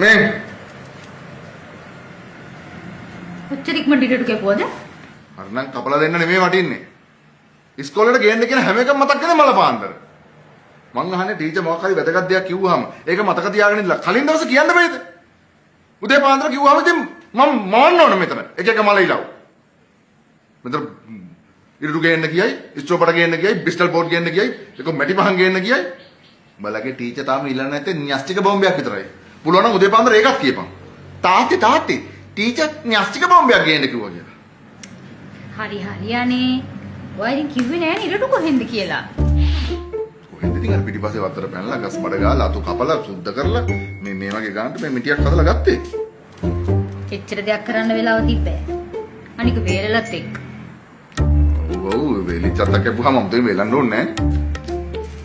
මේ කොච්චර ඉක්මනට ඉරටු කැපුවද? අර නම් කපලා දෙන්න නෙමෙයි වටින්නේ. ඉස්කෝලේට ගේන්න කියන හැම එකම මතක් කරගෙන මල පාන්දර. මං අහන්නේ ටීචර් මොකක් හරි වැදගත් දෙයක් කිව්වහම ඒක මතක තියාගෙන ඉන්න කලින් දවසේ කියන්න බෑද? උදේ පාන්දර කිව්වහම ඉතින් මම මවන්න ඕන මෙතන. එක එක මල ඉලව්. මෙතන ඉරටු ගේන්න කියයි, ස්ට්‍රෝබට ගේන්න කියයි, බිස්ටල් බෝඩ් ගේන්න කියයි, ඒක මැටි පහන් ගේන්න කියයි. උඹලගේ ටීචර් තාම ඉල්ලන්නේ නැත්තේ න්‍යෂ්ටික බෝම්බයක් විතරයි. පුළුවන් නම් උදේ පාන්දර ඒකක් කියපන්. තාත්ති ටීචර් න්‍යෂ්ටික බෝම්බයක් ගේන්න කිව්වා කියලා. හරි අනේ. ඔයා ඉතින් කිව්වේ නෑනේ ඉරටු කොහෙන්ද කියලා. කොහෙන්ද ඉතින් අර පිටිපස්සේ වත්තර පැනලා ගස් බඩ ගාලා අතු කපලා සුද්ධ කරලා මේ වගේ ගානට මේ මිටියක් හදලා ගත්තේ. එච්චර දෙයක් කරන්න වෙලාව තිබ්බේ. අනික වේලලත් එක්ක. ඔව් වේලිච්චත් කැපුවාම අමුතෙන් වේලන්න ඕනේ නෑ.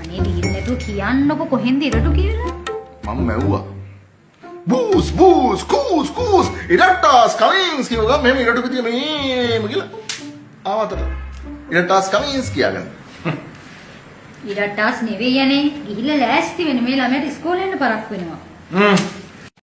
අනේ දීලා නැතුව කියන්නකො කොහෙන්ද ඉරටු කියලා. මම මැව්වා. බූස් කූස් ඉරට්ටාස් කමින්ස් කියනවා මෙහෙම ඉරටු පිටිය මේම කියලා. ආවතට. ඉරට්ටාස් කමින්ස් කියලාගෙන. ඉරට්ටාස් නෙවෙයි යන්නේ. ගිහිල්ලා ලෑස්ති වෙන්න මේ ළමයට ඉස්කෝලේ යන්න පරක් වෙනවා.